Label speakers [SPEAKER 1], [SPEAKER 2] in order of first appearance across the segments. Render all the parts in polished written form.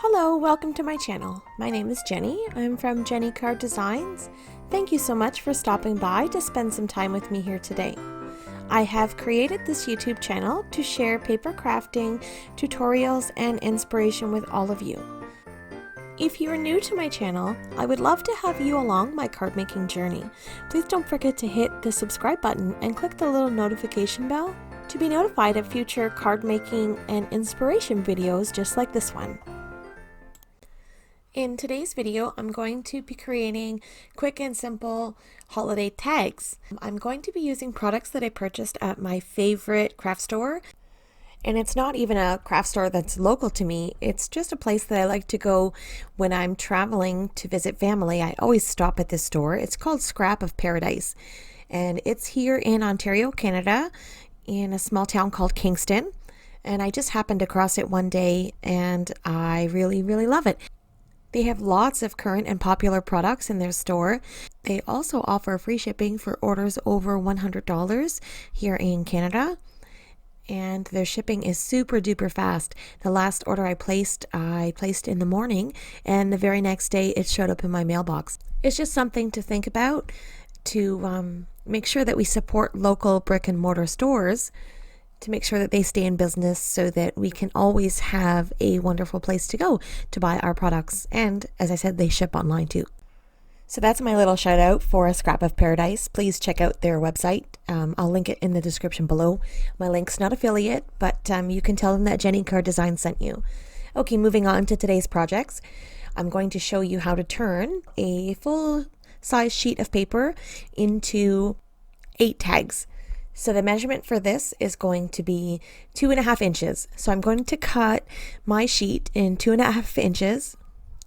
[SPEAKER 1] Hello, welcome to my channel. My name is Jenny. I'm from Jenny K Designs. Thank you so much for stopping by to spend some time with me here today. I have created this YouTube channel to share paper crafting, tutorials, and inspiration with all of you. If you are new to my channel, I would love to have you along my card making journey. Please don't forget to hit the subscribe button and click the little notification bell to be notified of future card making and inspiration videos just like this one. In today's video, I'm going to be creating quick and simple holiday tags. I'm going to be using products that I purchased at my favorite craft store. And it's not even a craft store that's local to me. It's just a place that I like to go when I'm traveling to visit family. I always stop at this store. It's called Scrap of Paradise. And it's here in Ontario, Canada, in a small town called Kingston. And I just happened across it one day and I really love it. They have lots of current and popular products in their store. They also offer free shipping for orders over $100 here in Canada. And their shipping is super duper fast. The last order I placed in the morning, and the very next day it showed up in my mailbox. It's just something to think about to make sure that we support local brick and mortar stores, to make sure that they stay in business so that we can always have a wonderful place to go to buy our products. And as I said, they ship online too. So that's my little shout out for Scrap of Paradise. Please check out their website. I'll link it in the description below. My link's not affiliate, but you can tell them that Jenny K Designs sent you. Okay, moving on to today's projects. I'm going to show you how to turn a full size sheet of paper into 8 tags. So the measurement for this is going to be 2.5 inches. So I'm going to cut my sheet in 2.5 inches.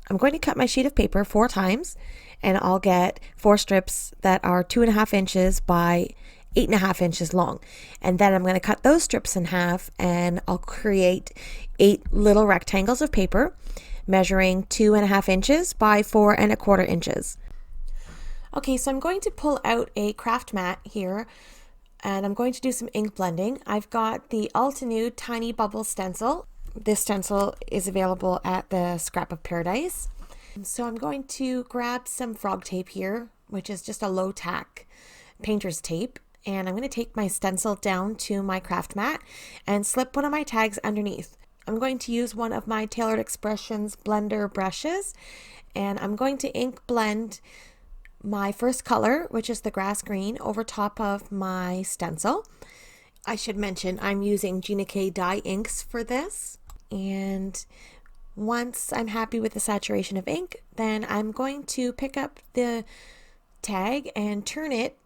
[SPEAKER 1] I'm going to cut my sheet of paper 4 times, and I'll get 4 strips that are 2.5 inches by 8.5 inches long. And then I'm going to cut those strips in half, and I'll create 8 little rectangles of paper measuring 2.5 inches by 4.25 inches. Okay, so I'm going to pull out a craft mat here, and I'm going to do some ink blending. I've got the Altenew Tiny Bubble stencil. This stencil is available at the Scrap of Paradise. So I'm going to grab some frog tape here, which is just a low tack painter's tape. And I'm going to take my stencil down to my craft mat and slip one of my tags underneath. I'm going to use one of my Tailored Expressions blender brushes, and I'm going to ink blend my first color, which is the grass green, over top of my stencil. I should mention I'm using Gina K Inks for this. And once I'm happy with the saturation of ink, then I'm going to pick up the tag and turn it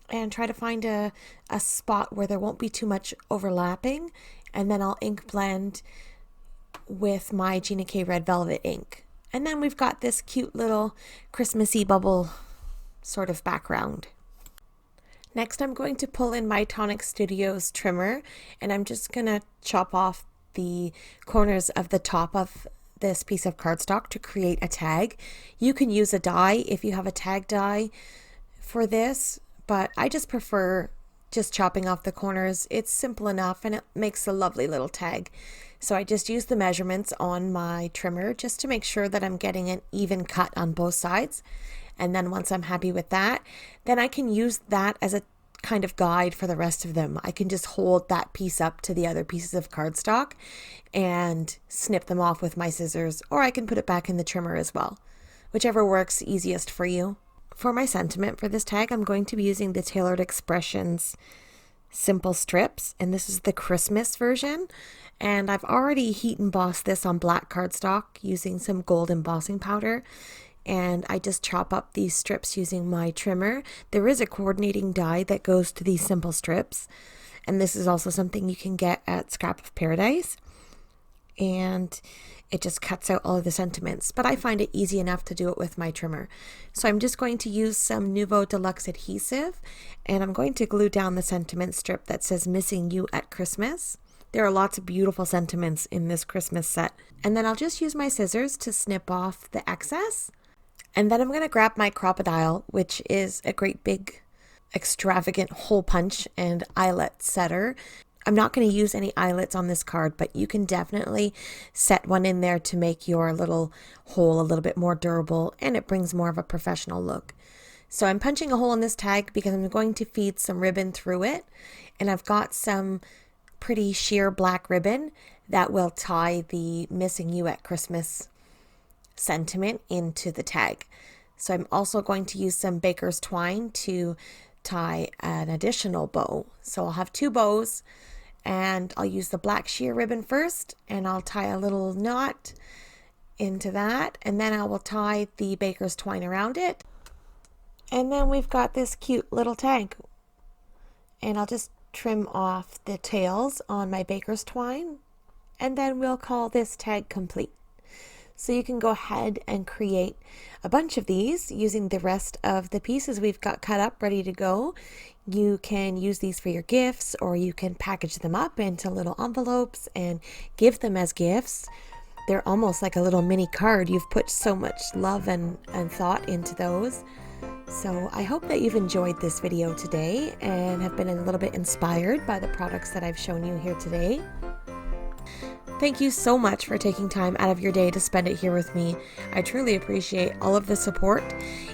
[SPEAKER 1] and try to find a spot where there won't be too much overlapping. And then I'll ink blend with my Gina K Red Velvet ink. And then we've got this cute little Christmassy bubble sort of background. Next, I'm going to pull in my Tonic Studios trimmer, and I'm just going to chop off the corners of the top of this piece of cardstock to create a tag. You can use a die if you have a tag die for this, but I just prefer just chopping off the corners. It's simple enough and it makes a lovely little tag. So I just use the measurements on my trimmer just to make sure that I'm getting an even cut on both sides. And then once I'm happy with that, then I can use that as a kind of guide for the rest of them. I can just hold that piece up to the other pieces of cardstock and snip them off with my scissors, or I can put it back in the trimmer as well, whichever works easiest for you. For my sentiment for this tag, I'm going to be using the Tailored Expressions simple strips, and this is the Christmas version. And I've already heat embossed this on black cardstock using some gold embossing powder. And I just chop up these strips using my trimmer. There is a coordinating die that goes to these simple strips. And this is also something you can get at Scrap of Paradise. And it just cuts out all of the sentiments. But I find it easy enough to do it with my trimmer. So I'm just going to use some Nuvo Deluxe adhesive. And I'm going to glue down the sentiment strip that says "Missing You at Christmas." There are lots of beautiful sentiments in this Christmas set. And then I'll just use my scissors to snip off the excess. And then I'm going to grab my Crocodile, which is a great big extravagant hole punch and eyelet setter. I'm not going to use any eyelets on this card, but you can definitely set one in there to make your little hole a little bit more durable, and it brings more of a professional look. So I'm punching a hole in this tag because I'm going to feed some ribbon through it, and I've got some pretty sheer black ribbon that will tie the missing you at Christmas sentiment into the tag. So I'm also going to use some baker's twine to tie an additional bow. So I'll have 2 bows, and I'll use the black sheer ribbon first, and I'll tie a little knot into that, and then I will tie the baker's twine around it. And then we've got this cute little tag, and I'll just trim off the tails on my baker's twine, and then we'll call this tag complete. So you can go ahead and create a bunch of these using the rest of the pieces we've got cut up ready to go. You can use these for your gifts, or you can package them up into little envelopes and give them as gifts. They're almost like a little mini card. You've put so much love and thought into those. So I hope that you've enjoyed this video today and have been a little bit inspired by the products that I've shown you here today. Thank you so much for taking time out of your day to spend it here with me. I truly appreciate all of the support.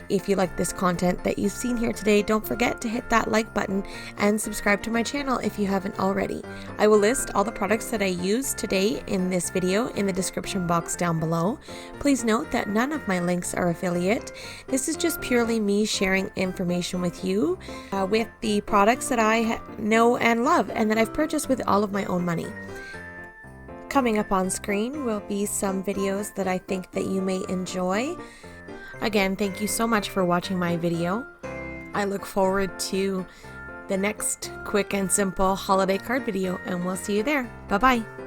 [SPEAKER 1] If you like this content that you've seen here today, don't forget to hit that like button and subscribe to my channel if you haven't already. I will list all the products that I used today in this video in the description box down below. Please note that none of my links are affiliate. This is just purely me sharing information with you with the products that I know and love and that I've purchased with all of my own money. Coming up on screen will be some videos that I think that you may enjoy. Again, thank you so much for watching my video. I look forward to the next quick and simple holiday card video, and we'll see you there. Bye-bye.